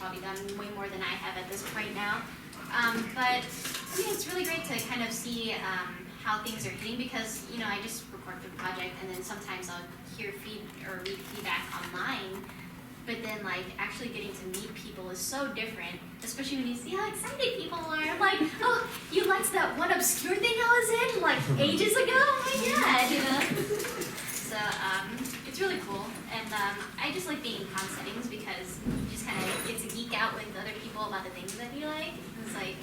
probably done way more than I have at this point now. But I mean, it's really great to kind of see how things are hitting, because I just record the project and then sometimes I'll hear read feedback online. But then, like, actually getting to meet people is so different, especially when you see how excited people are. I'm like, oh, you liked that one obscure thing I was in, like, ages ago? Oh my god, So, it's really cool. And I just like being in con settings because you just kind of get to geek out with other people about the things that you like. It's like,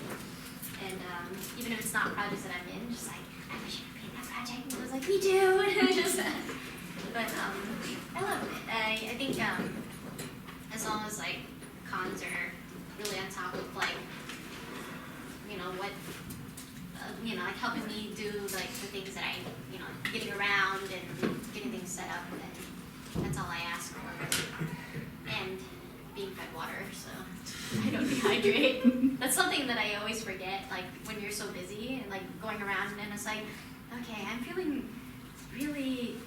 and even if it's not projects that I'm in, just like, I wish I could be in that project. And I was like, me too. But I love it. I think, as long as like cons are really on top of like, what, like helping me do like the things that I, getting around and getting things set up, and that's all I ask for. And being fed water, so I don't dehydrate. That's something that I always forget, like when you're so busy and like going around and it's like, okay, I'm feeling really,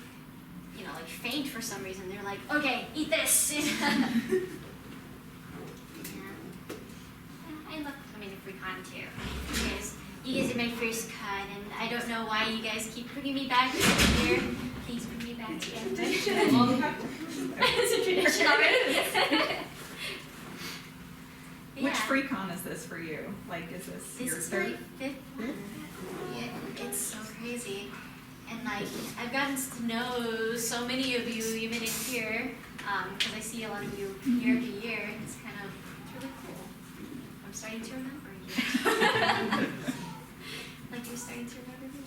like faint for some reason. They're like, okay, eat this. I love coming to Freecon too. You guys are my first con, and I don't know why you guys keep bringing me back every year. Please bring me back again. It's a tradition already. Which Freecon is this for you? Like, is this your third? My fifth one. Yeah, it's so crazy. And like, I've gotten to know so many of you even in here, because I see a lot of you year after year. It's kind of, it's really cool. I'm starting to remember you. Like you're starting to remember me.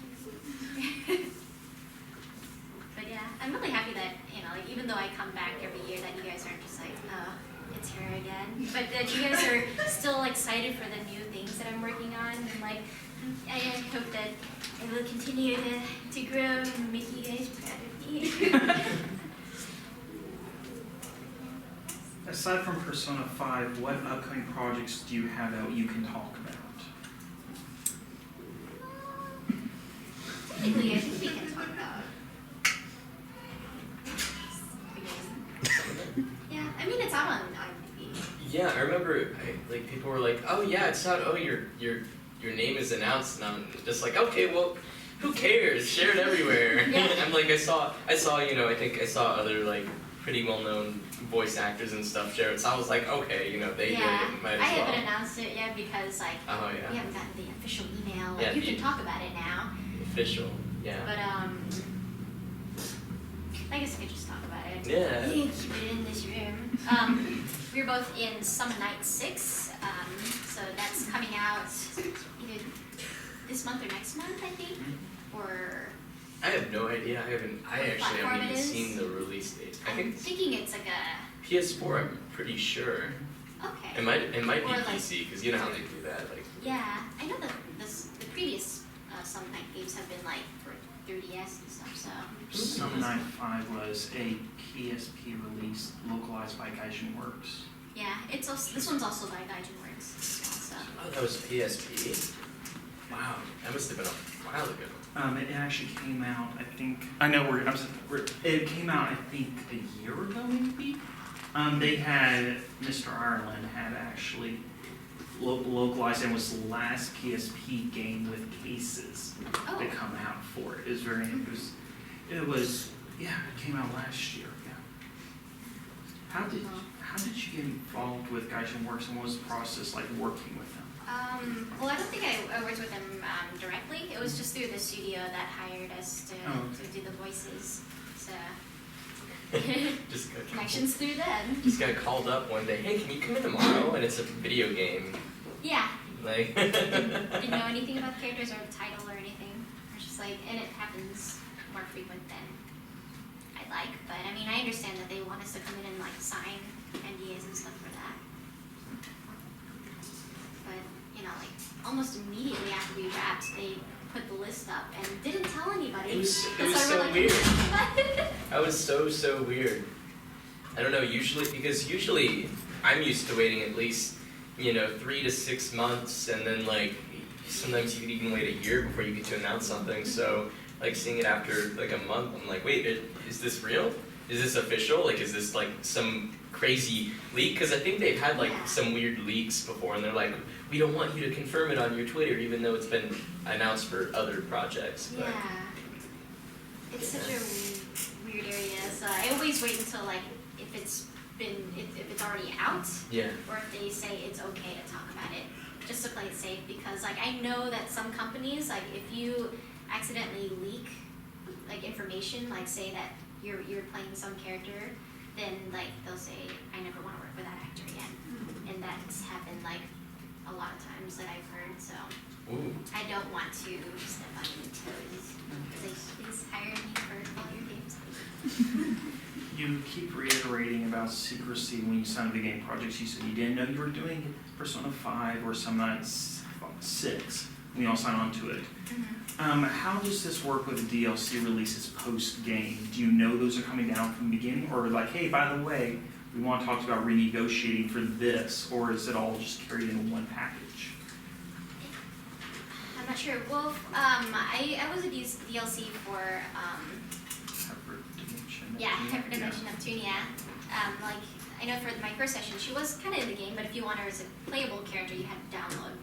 But yeah, I'm really happy that, like even though I come back every year, that you guys aren't just like, oh, it's here again. But that you guys are still excited for the new things that I'm working on. And like, I hope that it will continue to grow and make you guys proud of me. Aside from Persona 5, what upcoming projects do you have that you can talk about? Technically, I think we can talk about. Yeah, I mean it's out on IMDb. Yeah, I remember like people were like, "Oh yeah, it's out. Oh, your name is announced," and I'm just like, "Okay, well, who cares? Share it everywhere." Yeah. I'm like, I saw, I think I saw other like pretty well-known voice actors and stuff share it. So I was like, okay, they did it, might as well. I haven't announced it yet because like we haven't gotten the official email. Like, Yeah, you can talk about it now. Official, yeah. But I guess we could just talk about it. Yeah. You can keep it in this room. We're both in Summon Night 6, so that's coming out either this month or next month, I think, or. I have no idea. I actually haven't even seen the release date. I'm thinking it's like a PS4. I'm pretty sure. Okay. It might be Or PC because you know how they do that. Like. Yeah, I know that the previous Summon Night games have been like for 3DS and stuff. So. Summon Night 5 was a PSP release localized by Gaijin Works. Yeah, it's also, this one's also by Gaijin Works. So. Oh, that was PSP? Wow, that must have been a while ago. It actually came out, I think. It came out, I think, a year ago, maybe. They had Mr. Ireland had actually localized, and was the last PSP game with cases to come out for it. It came out last year. Yeah. How did you get involved with Gaijin Works, and what was the process like working with them? Well, I don't think I worked with them directly. It was just through the studio that hired us to do the voices. So Just got connections through them. Just got called up one day. Hey, can you come in tomorrow? And it's a video game. Yeah. Like. Didn't know anything about the characters or the title or anything. I was just like, and it happens more frequent than I'd like. But I mean, I understand that they want us to come in and like sign NDAs and stuff for that. But like almost immediately after we wrapped, they put the list up and didn't tell anybody. It was so weird. That was so weird. I don't know, usually I'm used to waiting at least, 3 to 6 months, and then like sometimes you could even wait a year before you get to announce something. So like seeing it after like a month, I'm like, wait, is this real? is this official? Like, is this like some crazy leak? Because I think they've had like Yeah. some weird leaks before, and they're like, we don't want you to confirm it on your Twitter, even though it's been announced for other projects. But Yeah. It's such a weird area, so I always wait until like if it's already out, yeah, or if they say it's okay to talk about it, just to play it safe, because like I know that some companies, like if you accidentally leak like information, like say that you're playing some character, then like they'll say, I never want to work with that actor again. And that's happened like a lot of times that I've heard, so ooh, I don't want to step on any toes. Please hire me for all your games. You keep reiterating about secrecy when you signed the game projects. You said you didn't know you were doing Persona 5 or some nights 6 when you all signed on to it. How does this work with DLC releases post-game? Do you know those are coming down from the beginning? Or like, hey, by the way, we want to talk about renegotiating for this, or is it all just carried in one package? I'm not sure. Well, I was a DLC for Hyperdimension. yeah, Hyperdimension Neptune, yeah. Like, I know for my first session, she was kind of in the game, but if you want her as a playable character, you had to download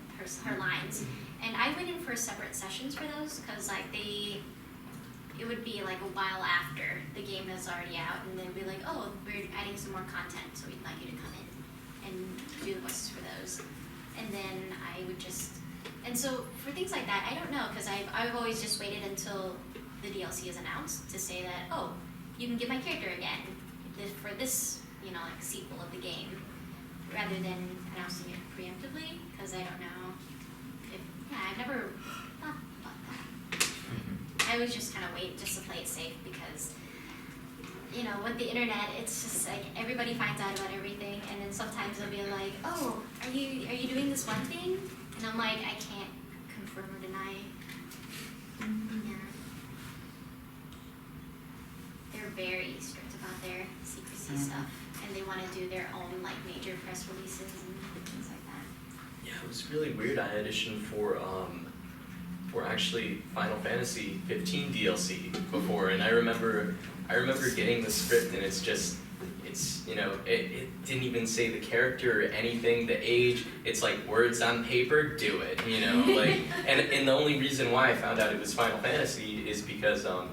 her lines. And I went in for separate sessions for those, because like it would be like a while after the game is already out, and they'd be like, oh, we're adding some more content, so we'd like you to come in and do the voices for those. And then I would just, and so for things like that, I don't know, because I've always just waited until the DLC is announced to say that, oh, you can get my character again for this, you know, like sequel of the game, rather than announcing it preemptively, because I don't know if, yeah, I've never thought about that. I always just kind of wait just to play it safe, because, you know, with the internet, it's just like everybody finds out about everything, and then sometimes they'll be like, oh, are you doing this one thing? And I'm like, I can't confirm or deny. Yeah. They're very strict about their secrecy stuff, and they want to do their own like major press releases and things like that. yeah, it was really weird. I auditioned for actually Final Fantasy 15 DLC before, and I remember getting the script, and it's you know, it didn't even say the character or anything, the age. It's like words on paper, do it, you know, like, and the only reason why I found out it was Final Fantasy is because one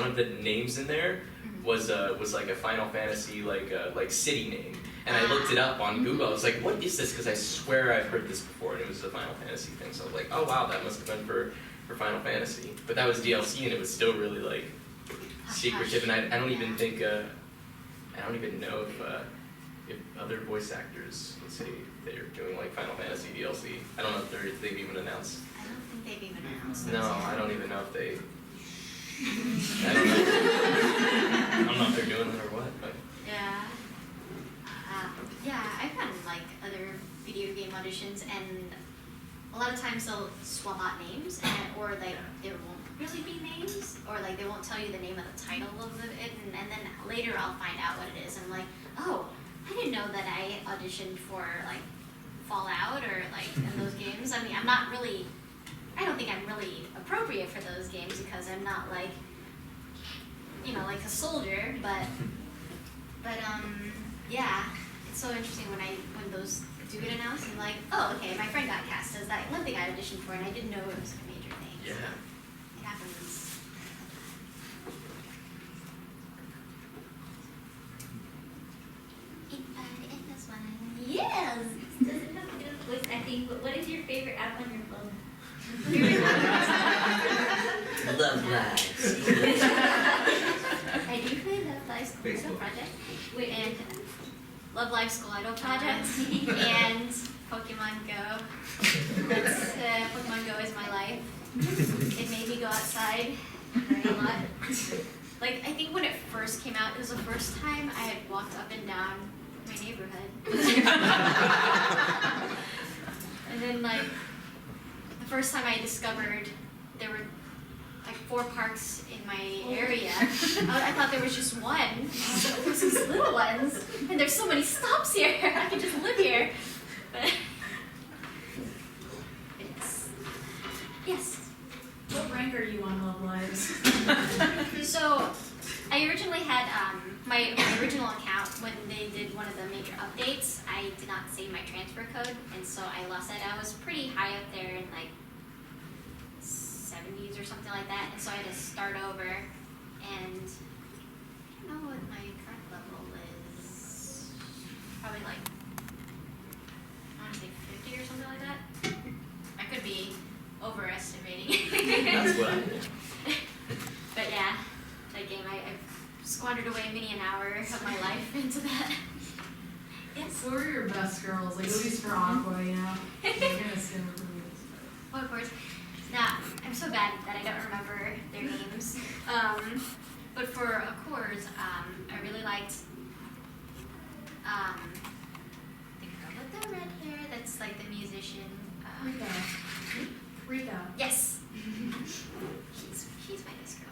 of the names in there was like a Final Fantasy like city name, and I looked it up on Google. I was like, what is this? Because I swear I've heard this before, and it was a Final Fantasy thing. So I was like, oh wow, that must have been for Final Fantasy. But that was DLC, and it was still really like secretive, and I don't even think I don't even know if other voice actors, let's say, they're doing like Final Fantasy DLC. I don't know if they've even announced. I don't think they've even announced No, those yet. I don't even know if they. I don't know. I don't know if they're doing it or what, but. Yeah. Yeah, I've gotten like other video game auditions, and a lot of times they'll swap out names, or like there won't really be names, or like they won't tell you the name of the title of it, and then later I'll find out what it is. I'm like, oh, I didn't know that I auditioned for like Fallout or like in those games. I mean, I don't think I'm really appropriate for those games, because I'm not like, you know, like a soldier, but yeah, it's so interesting when those do get announced, and like, oh, okay, my friend got cast as that one thing I auditioned for, and I didn't know it was a major thing. Yeah. So it happens. In this one. Yes! Does it have to do with voice acting? What is your favorite app on your phone? Love Lives. I do play Love Live School Idol Project, and Love Live School Idol Project, and Pokemon Go. Pokemon Go is my life. It made me go outside a lot. Like, I think when it first came out, it was the first time I had walked up and down my neighborhood. And then, like, the first time I discovered there were like 4 parks in my area. I thought there was just one. There's these little ones, and there's so many stops here. I could just live here. But yes. What rank are you on Love Lives? So I originally had my original account when they did one of the major updates. I did not save my transfer code, and so I lost it. I was pretty high up there in like 70s or something like that, and so I had to start over. And I don't know what my current level is. Probably like I want to say 50 or something like that. I could be overestimating. That's what I did. But yeah, that game, I've squandered away many an hour of my life into that. Yes. So we're your best girls, like at least for Aqua, you know? We're gonna assume who it is. Well, of course. Now, I'm so bad that I don't remember their names. But for Accords, I really liked the girl with the red hair that's like the musician. Rika. Rika. Yes. She's my best girl.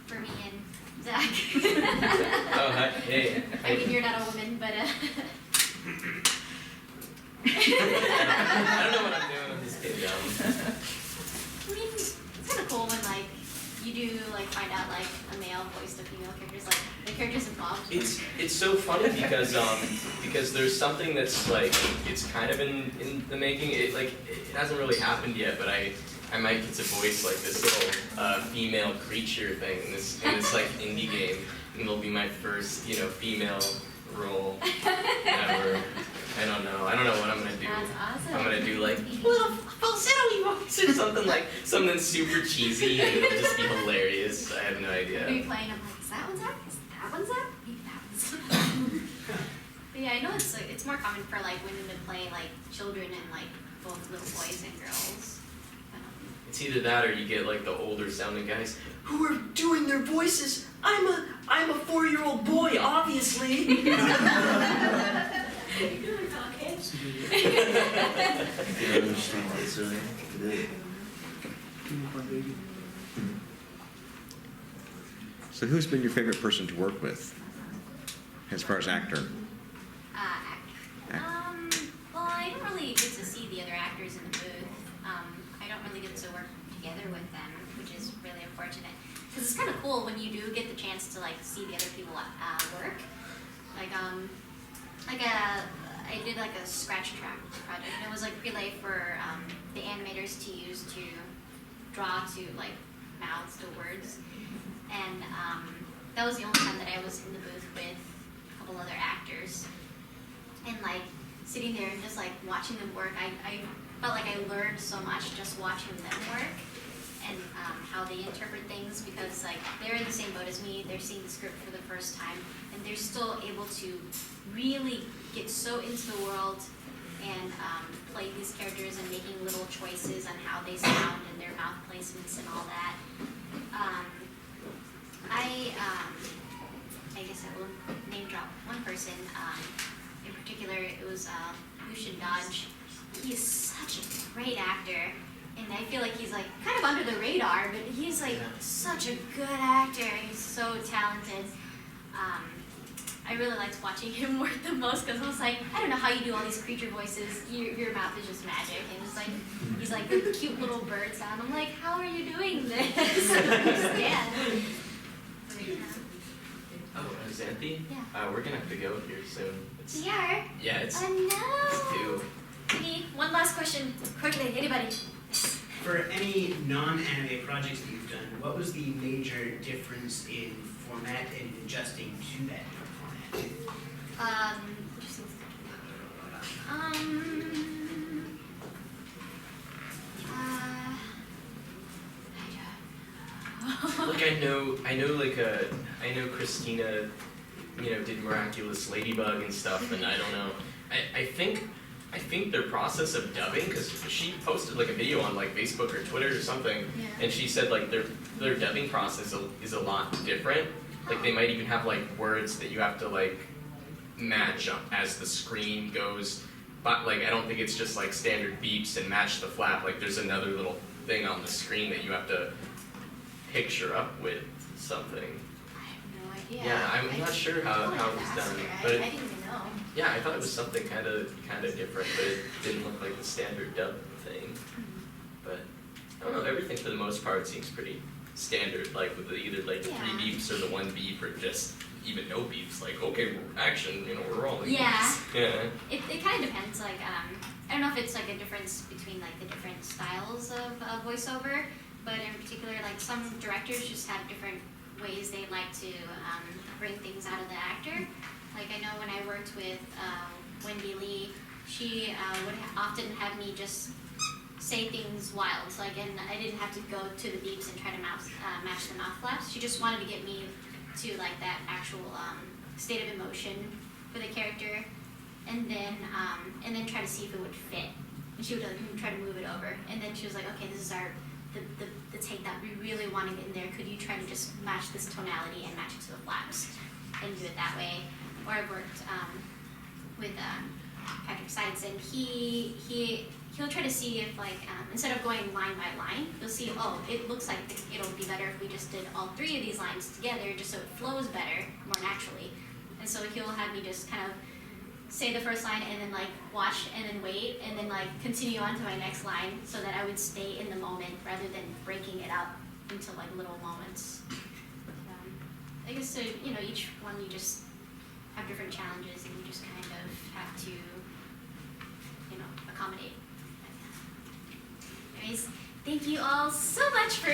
For me and Zach. Oh, hi. Hey. I mean, you're not a woman, but I don't know what I'm doing with this kid down. I mean, it's kind of cool when like you do like find out like a male voiced a female characters, like the characters involved. It's so funny because there's something that's like it's kind of in the making. It hasn't really happened yet, but I might get to voice like this little female creature thing in this like indie game, and it'll be my first female role ever. I don't know what I'm gonna do. That's awesome. I'm gonna do like little falsetto voice or something super cheesy, and it'll just be hilarious. I have no idea. Are you playing? I'm like, is that one Zach? Is that one Zach? Maybe that one's. But yeah, I know it's more common for like women to play like children and like both little boys and girls. It's either that or you get like the older sounding guys who are doing their voices. I'm a 4-year-old boy, obviously. So who's been your favorite person to work with, as far as actor? Well, I don't really get to see the other actors in the booth. I don't really get to work together with them, which is really unfortunate. Because it's kind of cool when you do get the chance to like see the other people work. I did like a scratch track project, and it was like relay for the animators to use to draw to like mouths to words, and that was the only time that I was in the booth with a couple other actors, and like sitting there and just like watching them work. I felt like I learned so much just watching them work and how they interpret things, because like they're in the same boat as me. They're seeing the script for the first time, and they're still able to really get so into the world and play these characters and making little choices on how they sound and their mouth placements and all that. I guess I will name drop one person in particular. It was Lucian Dodge. He is such a great actor, and I feel like he's like kind of under the radar, but he's like such a good actor. He's so talented. I really liked watching him work the most, because I was like, I don't know how you do all these creature voices. Your mouth is just magic, and just like he's like the cute little bird sound. I'm like, how are you doing this? I don't understand. But, Oh, Xanthe? Yeah. We're gonna have to go here soon. we are. Yeah, it's Oh 2. no. Maybe one last question, quickly, anybody? For any non-anime projects that you've done, what was the major difference in format and adjusting to that different format? Interesting. Like I know Christina, did Miraculous Ladybug and stuff, and I don't know. I think their process of dubbing, because she posted like a video on like Facebook or Twitter or something, and she said like their dubbing process is a lot different. Like they might even have like words that you have to like match up as the screen goes, but like I don't think it's just like standard beeps and match the flap. Like there's another little thing on the screen that you have to picture up with something. I have no idea. Yeah, I'm not sure how it was done, but I didn't even know. yeah, I thought it was something kind of different, but it didn't look like the standard dub thing. But I don't know, everything for the most part seems pretty standard, like with either like the 3 Yeah. beeps or the 1 beep or just even no beeps. Like okay, action, we're rolling. Yeah. Yeah. It kind of depends, like, I don't know if it's like a difference between like the different styles of voiceover, but in particular, like some directors just have different ways they like to bring things out of the actor. Like I know when I worked with Wendy Lee, she would often have me just say things wild, like, and I didn't have to go to the beeps and try to match the mouth flaps. She just wanted to get me to like that actual state of emotion for the character, and then try to see if it would fit. And she would like try to move it over, and then she was like, okay, this is our the take that we really want to get in there. Could you try to just match this tonality and match it to the flaps and do it that way? Or I worked with Patrick Seitz, and he'll try to see if like instead of going line by line, you'll see, oh, it looks like it'll be better if we just did all 3 of these lines together, just so it flows better, more naturally. And so he'll have me just kind of say the first line and then like watch and then wait and then like continue on to my next line, so that I would stay in the moment rather than breaking it up into like little moments. I guess so, each one you just have different challenges and you just kind of have to, accommodate. Anyways, thank you all so much for